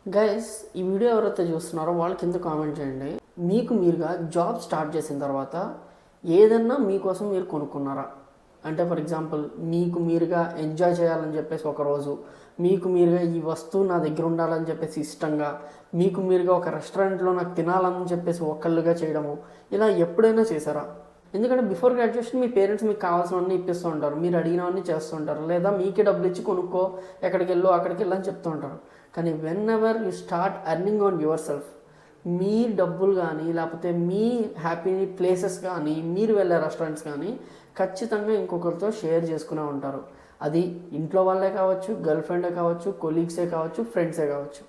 Guys, ఈ video ఎవరైతే చూస్తున్నారో వాళ్ళ కింద కామెంట్ చేయండి. మీకు మీరుగా జాబ్ స్టార్ట్ చేసిన తర్వాత ఏదన్నా మీకోసం మీరు కొనుక్కున్నారా? అంటే ఫర్ ఎగ్జాంపుల్, మీకు మీరుగా ఎంజాయ్ చేయాలని చెప్పేసి ఒకరోజు, మీకు మీరుగా ఈ వస్తువు నా దగ్గర ఉండాలని చెప్పేసి ఇష్టంగా, మీకు మీరుగా ఒక రెస్టారెంట్లో నాకు తినాలని చెప్పేసి ఒక్కళ్ళుగా చేయడము, ఇలా ఎప్పుడైనా చేశారా? ఎందుకంటే బిఫోర్ గ్రాడ్యుయేషన్ మీ పేరెంట్స్ మీకు కావాల్సినవన్నీ ఇప్పిస్తూ ఉంటారు, మీరు అడిగినవన్నీ చేస్తూ ఉంటారు, లేదా మీకే డబ్బులు ఇచ్చి కొనుక్కో, ఎక్కడికి వెళ్ళు అక్కడికి వెళ్ళని చెప్తూ ఉంటారు. కానీ whenever you start earning on your yourself డబ్బులు కానీ లేకపోతే మీ హ్యాపీ ప్లేసెస్ కానీ మీరు వెళ్ళే రెస్టారెంట్స్ కానీ ఖచ్చితంగా ఇంకొకరితో షేర్ చేసుకునే ఉంటారు. అది ఇంట్లో వాళ్ళే కావచ్చు, గర్ల్ ఫ్రెండే కావచ్చు, కొలీగ్సే కావచ్చు, ఫ్రెండ్సే కావచ్చు.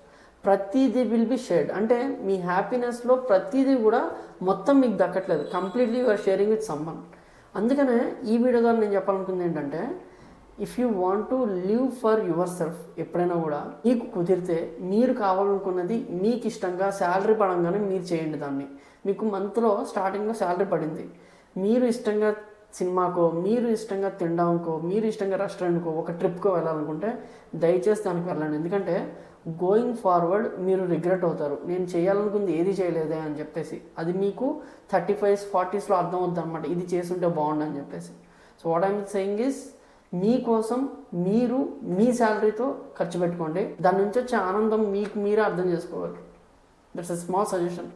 ప్రతిదీ విల్ బి షేర్డ్. అంటే మీ హ్యాపీనెస్లో ప్రతిదీ కూడా మొత్తం మీకు దక్కట్లేదు, completely you're sharing with someone. అందుకనే ఈ వీడియో ద్వారా నేను చెప్పాలనుకుంది ఏంటంటే, if you want to live for your సెల్ఫ్, ఎప్పుడైనా కూడా మీకు కుదిరితే మీరు కావాలనుకున్నది మీకు ఇష్టంగా శాలరీ పడంగానే మీరు చేయండి. దాన్ని మీకు మంత్లో స్టార్టింగ్లో శాలరీ పడింది, మీరు ఇష్టంగా సినిమాకో, మీరు ఇష్టంగా తినడానికో, మీరు ఇష్టంగా రెస్టారెంట్కో, ఒక ట్రిప్కో వెళ్ళాలనుకుంటే దయచేసి దానికి వెళ్ళండి. ఎందుకంటే గోయింగ్ ఫార్వర్డ్ మీరు రిగ్రెట్ అవుతారు, నేను చేయాలనుకుంది ఏది చేయలేదే అని చెప్పేసి. అది మీకు 35s 40sలో అర్థం అవుతుంది అనమాట, ఇది చేస్తుంటే బాగుండని చెప్పేసి. So what I'm saying is, మీకోసం మీరు మీ శాలరీతో ఖర్చు పెట్టుకోండి. దాని నుంచి వచ్చే ఆనందం మీకు మీరే అర్థం చేసుకోవాలి. That's a small suggestion.